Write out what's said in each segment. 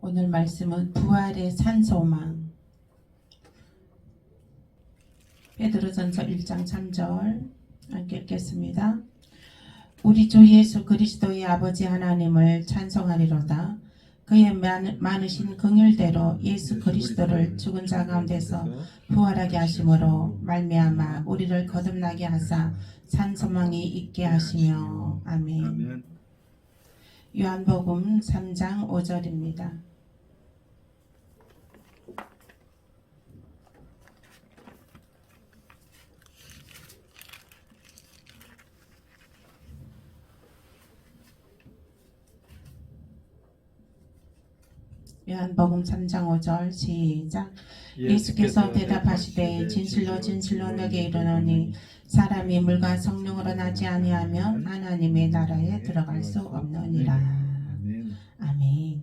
오늘 말씀은 부활의 산소망. 베드로전서 1장 3절 함께 읽겠습니다. 우리 주 예수 그리스도의 아버지 하나님을 찬송하리로다. 그의 많으신 긍휼대로 예수 그리스도를 죽은 자 가운데서 부활하게 하심으로 말미암아 우리를 거듭나게 하사 산소망이 있게 하시며. 아멘. 요한복음 3장 5절입니다. 요한복음 3장 5절 시작. 예수께서 대답하시되 진실로 진실로 너게 이르노니 사람이 물과 성령으로 나지 아니하면 하나님의 나라에 들어갈 수 없느니라. 아멘.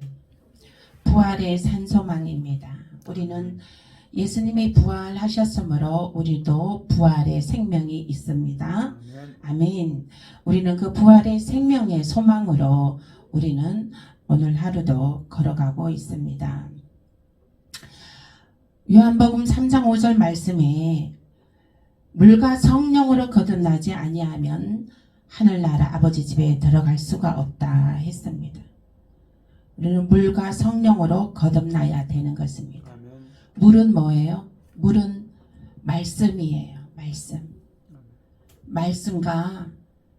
부활의 산소망입니다. 우리는 예수님이 부활하셨으므로 우리도 부활의 생명이 있습니다. 아멘. 우리는 그 부활의 생명의 소망으로 우리는 오늘 하루도 걸어가고 있습니다. 요한복음 3장 5절 말씀에 물과 성령으로 거듭나지 아니하면 하늘나라 아버지 집에 들어갈 수가 없다 했습니다. 우리는 물과 성령으로 거듭나야 되는 것입니다. 물은 뭐예요? 물은 말씀이에요. 말씀과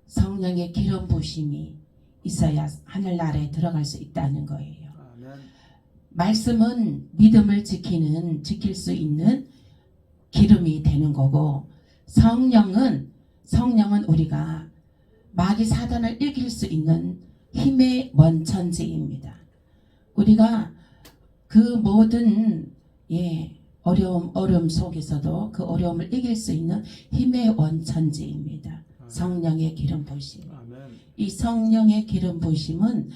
성령의 기름 부으심이 있어야 하늘나라에 들어갈 수 있다는 거예요. 말씀은 믿음을 지킬 수 있는 기름이 되는 거고, 성령은 우리가 마귀 사단을 이길 수 있는 힘의 원천지입니다. 우리가 그 모든 어려움 속에서도 그 어려움을 이길 수 있는 힘의 원천지입니다. 성령의 기름 부으심. 이 성령의 기름 부으심은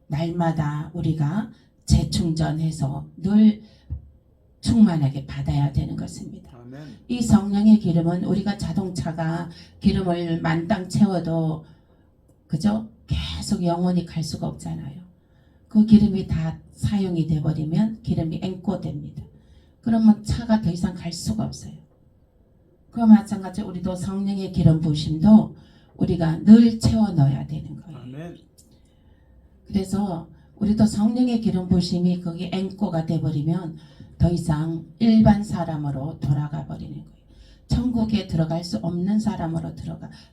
날마다 우리가 재충전해서 늘 충만하게 받아야 되는 것입니다. 이 성령의 기름은 우리가 자동차가 기름을 만땅 채워도 그죠? 계속 영원히 갈 수가 없잖아요. 그 기름이 다 사용이 돼버리면 기름이 앵꼬됩니다. 그러면 차가 더 이상 갈 수가 없어요. 그와 마찬가지로 우리도 성령의 기름 부으심도 우리가 늘 채워 넣어야 되는 거예요. 아멘. 그래서 우리도 성령의 기름 부으심이 거기 앵꼬가 돼버리면 더 이상 일반 사람으로 돌아가 버리는 거예요. 천국에 들어갈 수 없는 사람으로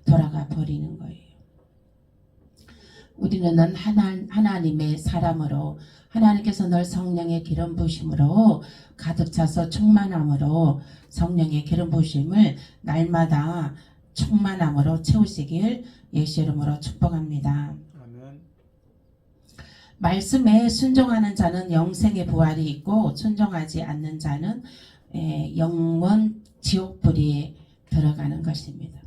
돌아가 버리는 거예요. 우리는 하나님의 사람으로, 하나님께서 늘 성령의 기름 부으심으로 가득 차서 충만함으로 성령의 기름 부으심을 날마다 충만함으로 채우시길 예수 이름으로 축복합니다. 아멘. 말씀에 순종하는 자는 영생의 부활이 있고 순종하지 않는 자는 영원 지옥불에 들어가는 것입니다.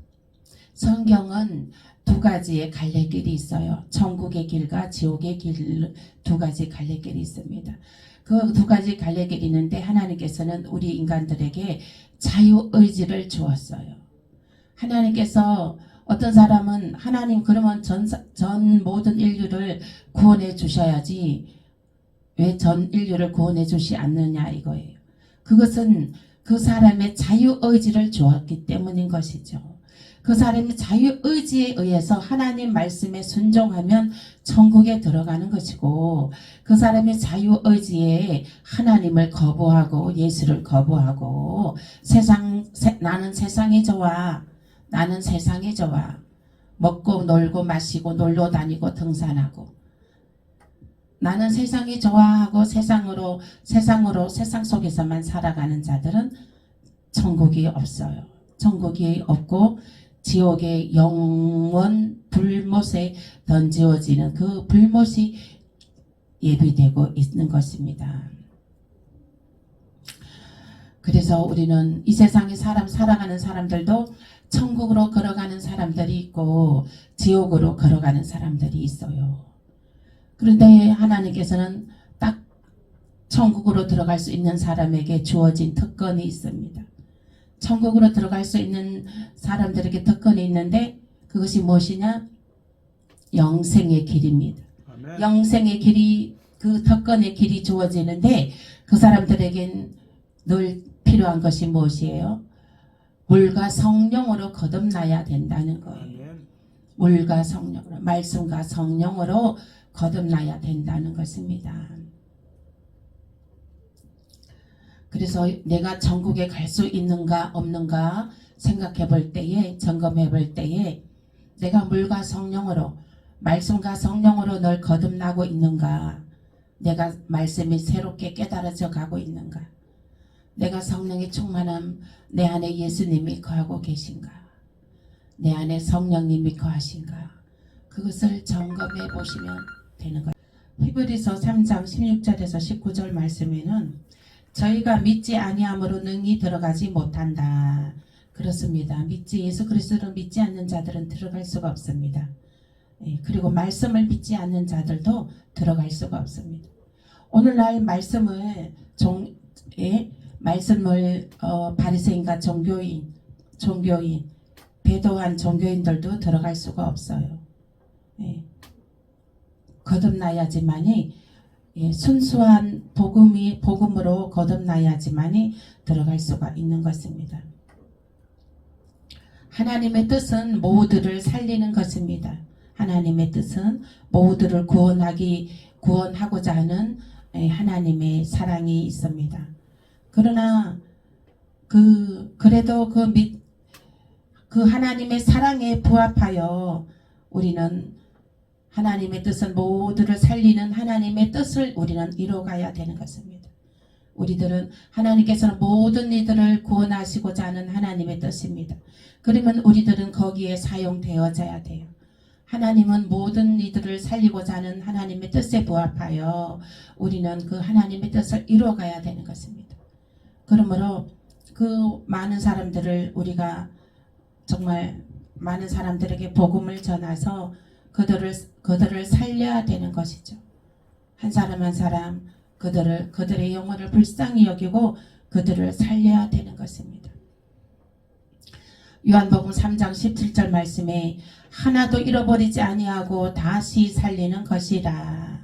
성경은 두 가지의 갈래길이 있어요. 천국의 길과 지옥의 길, 두 가지 갈래길이 있습니다. 그 두 가지 갈래길이 있는데 하나님께서는 우리 인간들에게 자유의지를 주었어요. 하나님께서 어떤 사람은 하나님 그러면 전 모든 인류를 구원해 주셔야지 왜 전 인류를 구원해 주시 않느냐 이거예요. 그것은 그 사람의 자유의지를 주었기 때문인 것이죠. 그 사람의 자유의지에 의해서 하나님 말씀에 순종하면 천국에 들어가는 것이고, 그 사람의 자유의지에 하나님을 거부하고 예수를 거부하고 나는 세상이 좋아, 나는 세상이 좋아, 먹고 놀고 마시고 놀러 다니고 등산하고 나는 세상이 좋아하고 세상 속에서만 살아가는 자들은 천국이 없어요. 천국이 없고 지옥의 영원 불못에 던지어지는 그 불못이 예비되고 있는 것입니다. 그래서 우리는 이 세상에 살아가는 사람들도 천국으로 걸어가는 사람들이 있고 지옥으로 걸어가는 사람들이 있어요. 그런데 하나님께서는 딱 천국으로 들어갈 수 있는 사람에게 주어진 특권이 있습니다. 천국으로 들어갈 수 있는 사람들에게 특권이 있는데 그것이 무엇이냐? 영생의 길입니다. 아멘. 영생의 길이 그 덕건의 길이 주어지는데 그 사람들에겐 늘 필요한 것이 무엇이에요? 물과 성령으로 거듭나야 된다는 거예요. 물과 성령으로, 말씀과 성령으로 거듭나야 된다는 것입니다. 그래서 내가 천국에 갈 수 있는가 없는가 생각해 볼 때에, 점검해 볼 때에 내가 물과 성령으로, 말씀과 성령으로 널 거듭나고 있는가, 내가 말씀이 새롭게 깨달아져 가고 있는가, 내가 성령의 충만함, 내 안에 예수님이 거하고 계신가, 내 안에 성령님이 거하신가, 그것을 점검해 보시면 되는 거예요. 히브리서 3장 16절에서 19절 말씀에는 저희가 믿지 아니함으로 능히 들어가지 못한다. 그렇습니다. 예수 그리스도를 믿지 않는 자들은 들어갈 수가 없습니다. 그리고 말씀을 믿지 않는 자들도 들어갈 수가 없습니다. 오늘날 말씀을 바리새인과 종교인, 배도한 종교인들도 들어갈 수가 없어요. 거듭나야지만이, 순수한 복음으로 거듭나야지만이 들어갈 수가 있는 것입니다. 하나님의 뜻은 모두를 살리는 것입니다. 하나님의 뜻은 모두를 구원하고자 하는 하나님의 사랑이 있습니다. 그러나 그래도 그 하나님의 사랑에 부합하여 우리는 하나님의 뜻은 모두를 살리는 하나님의 뜻을 우리는 이뤄가야 되는 것입니다. 우리들은 하나님께서는 모든 이들을 구원하시고자 하는 하나님의 뜻입니다. 그러면 우리들은 거기에 사용되어져야 돼요. 하나님은 모든 이들을 살리고자 하는 하나님의 뜻에 부합하여 우리는 그 하나님의 뜻을 이뤄가야 되는 것입니다. 그러므로 그 많은 사람들을 우리가 정말 많은 사람들에게 복음을 전해서 그들을 살려야 되는 것이죠. 한 사람 한 사람 그들의 영혼을 불쌍히 여기고 그들을 살려야 되는 것입니다. 요한복음 3장 17절 말씀에 하나도 잃어버리지 아니하고 다시 살리는 것이라.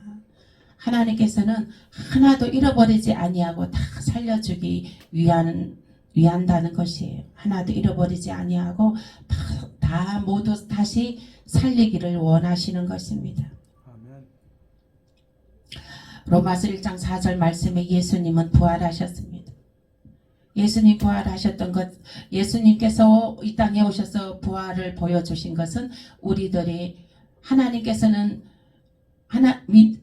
하나님께서는 하나도 잃어버리지 아니하고 다 살려주기 위한다는 것이에요. 하나도 잃어버리지 아니하고 다 모두 다시 살리기를 원하시는 것입니다. 로마서 1장 4절 말씀에 예수님은 부활하셨습니다. 예수님 부활하셨던 것, 예수님께서 이 땅에 오셔서 부활을 보여주신 것은 우리들이, 하나님께서는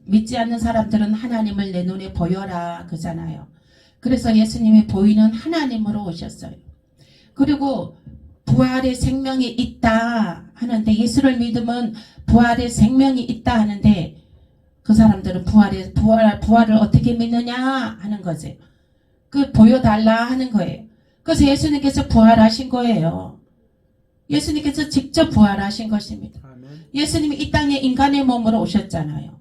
믿지 않는 사람들은 하나님을 내 눈에 보여라 그잖아요. 그래서 예수님이 보이는 하나님으로 오셨어요. 그리고 부활의 생명이 있다 하는데, 예수를 믿으면 부활의 생명이 있다 하는데, 그 사람들은 부활을 어떻게 믿느냐 하는 거지. 그 보여달라 하는 거예요. 그래서 예수님께서 부활하신 거예요. 예수님께서 직접 부활하신 것입니다. 예수님이 이 땅에 인간의 몸으로 오셨잖아요.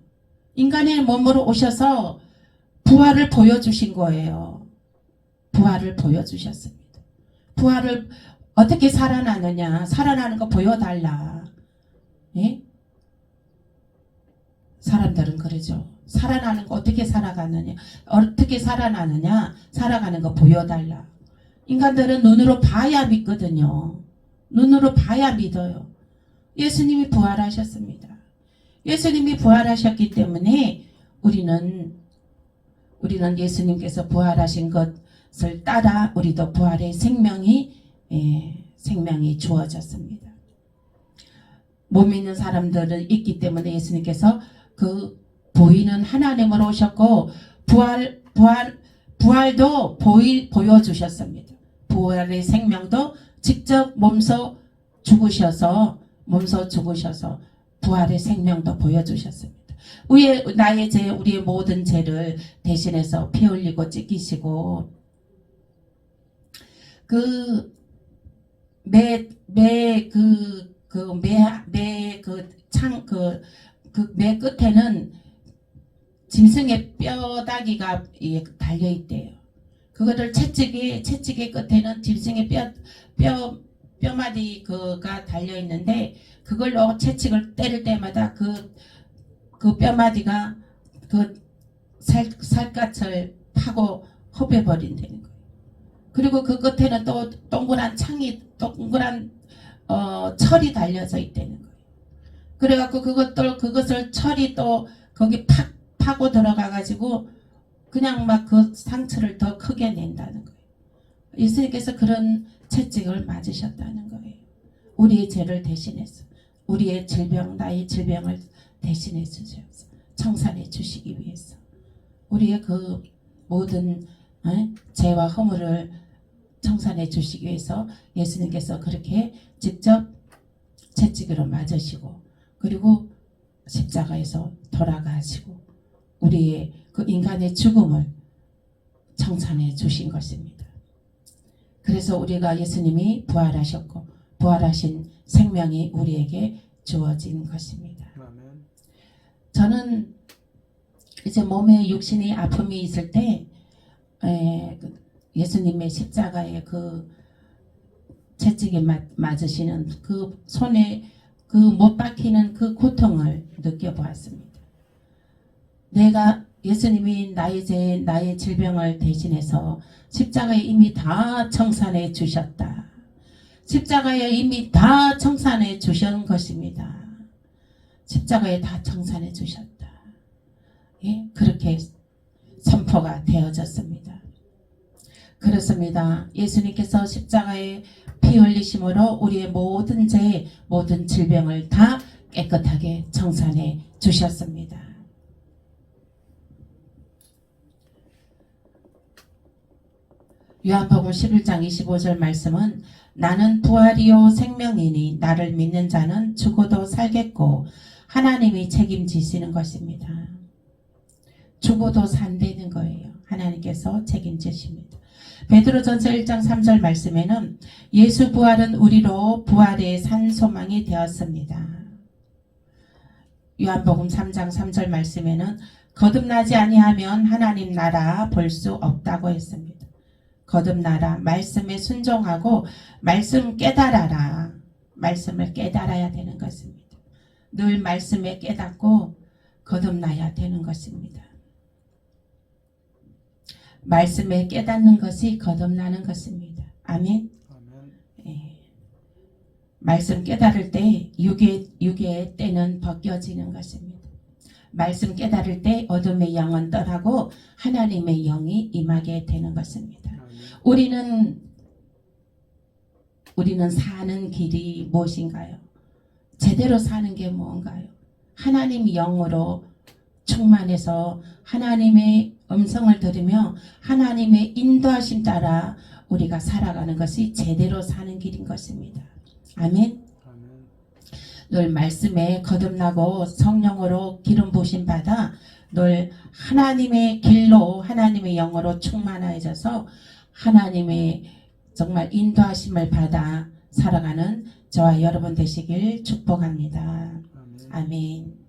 인간의 몸으로 오셔서 부활을 보여주신 거예요. 부활을 보여주셨습니다. 부활을 어떻게 살아나느냐, 살아나는 거 보여달라. 예? 사람들은 그러죠. 살아나는 거 어떻게 살아가느냐, 어떻게 살아나느냐, 살아가는 거 보여달라. 인간들은 눈으로 봐야 믿거든요. 눈으로 봐야 믿어요. 예수님이 부활하셨습니다. 예수님이 부활하셨기 때문에 우리는 예수님께서 부활하신 것을 따라 우리도 부활의 생명이 주어졌습니다. 못 믿는 사람들은 있기 때문에 예수님께서 그 보이는 하나님으로 오셨고 부활도 보여주셨습니다. 부활의 생명도 직접 몸소 죽으셔서 부활의 생명도 보여주셨습니다. 우리의 모든 죄를 대신해서 피 흘리고 찢기시고 매 끝에는 짐승의 뼈다귀가 달려있대요. 그거를 채찍의 끝에는 짐승의 뼈마디가 달려있는데, 그걸로 채찍을 때릴 때마다 그 뼈마디가 살갗을 파고 허배버린다는 거예요. 그리고 그 끝에는 또 동그란 철이 달려져 있다는 거예요. 그래갖고 그것을 철이 또 거기 팍 파고 들어가가지고 그냥 막 그 상처를 더 크게 낸다는 거예요. 예수님께서 그런 채찍을 맞으셨다는 거예요. 우리의 죄를 대신해서, 우리의 질병, 나의 질병을 대신해 주셔서 청산해 주시기 위해서, 우리의 그 모든 죄와 허물을 청산해 주시기 위해서 예수님께서 그렇게 직접 채찍으로 맞으시고, 그리고 십자가에서 돌아가시고 우리의 그 인간의 죽음을 청산해 주신 것입니다. 그래서 우리가 예수님이 부활하셨고 부활하신 생명이 우리에게 주어진 것입니다. 저는 이제 몸에 육신의 아픔이 있을 때 예수님의 십자가에 그 채찍에 맞으시는 그 손에 그 못 박히는 그 고통을 느껴보았습니다. 예수님이 나의 죄, 나의 질병을 대신해서 십자가에 이미 다 청산해 주셨다. 십자가에 이미 다 청산해 주신 것입니다. 십자가에 다 청산해 주셨다. 예? 그렇게 선포가 되어졌습니다. 그렇습니다. 예수님께서 십자가에 피 흘리심으로 우리의 모든 죄, 모든 질병을 다 깨끗하게 청산해 주셨습니다. 요한복음 11장 25절 말씀은 나는 부활이요 생명이니 나를 믿는 자는 죽어도 살겠고 하나님이 책임지시는 것입니다. 죽어도 산다는 거예요. 하나님께서 책임지십니다. 베드로전서 1장 3절 말씀에는 예수 부활은 우리로 부활의 산 소망이 되었습니다. 요한복음 3장 3절 말씀에는 거듭나지 아니하면 하나님 나라 볼 수 없다고 했습니다. 거듭나라, 말씀에 순종하고 말씀 깨달아라. 말씀을 깨달아야 되는 것입니다. 늘 말씀에 깨닫고 거듭나야 되는 것입니다. 말씀에 깨닫는 것이 거듭나는 것입니다. 아멘. 예. 말씀 깨달을 때 육의 때는 벗겨지는 것입니다. 말씀 깨달을 때 어둠의 영은 떠나고 하나님의 영이 임하게 되는 것입니다. 우리는 사는 길이 무엇인가요? 제대로 사는 게 뭔가요? 하나님 영으로 충만해서 하나님의 음성을 들으며 하나님의 인도하심 따라 우리가 살아가는 것이 제대로 사는 길인 것입니다. 아멘. 늘 말씀에 거듭나고 성령으로 기름 부으심 받아 늘 하나님의 길로 하나님의 영으로 충만해져서 하나님의 정말 인도하심을 받아 살아가는 저와 여러분 되시길 축복합니다. 아멘.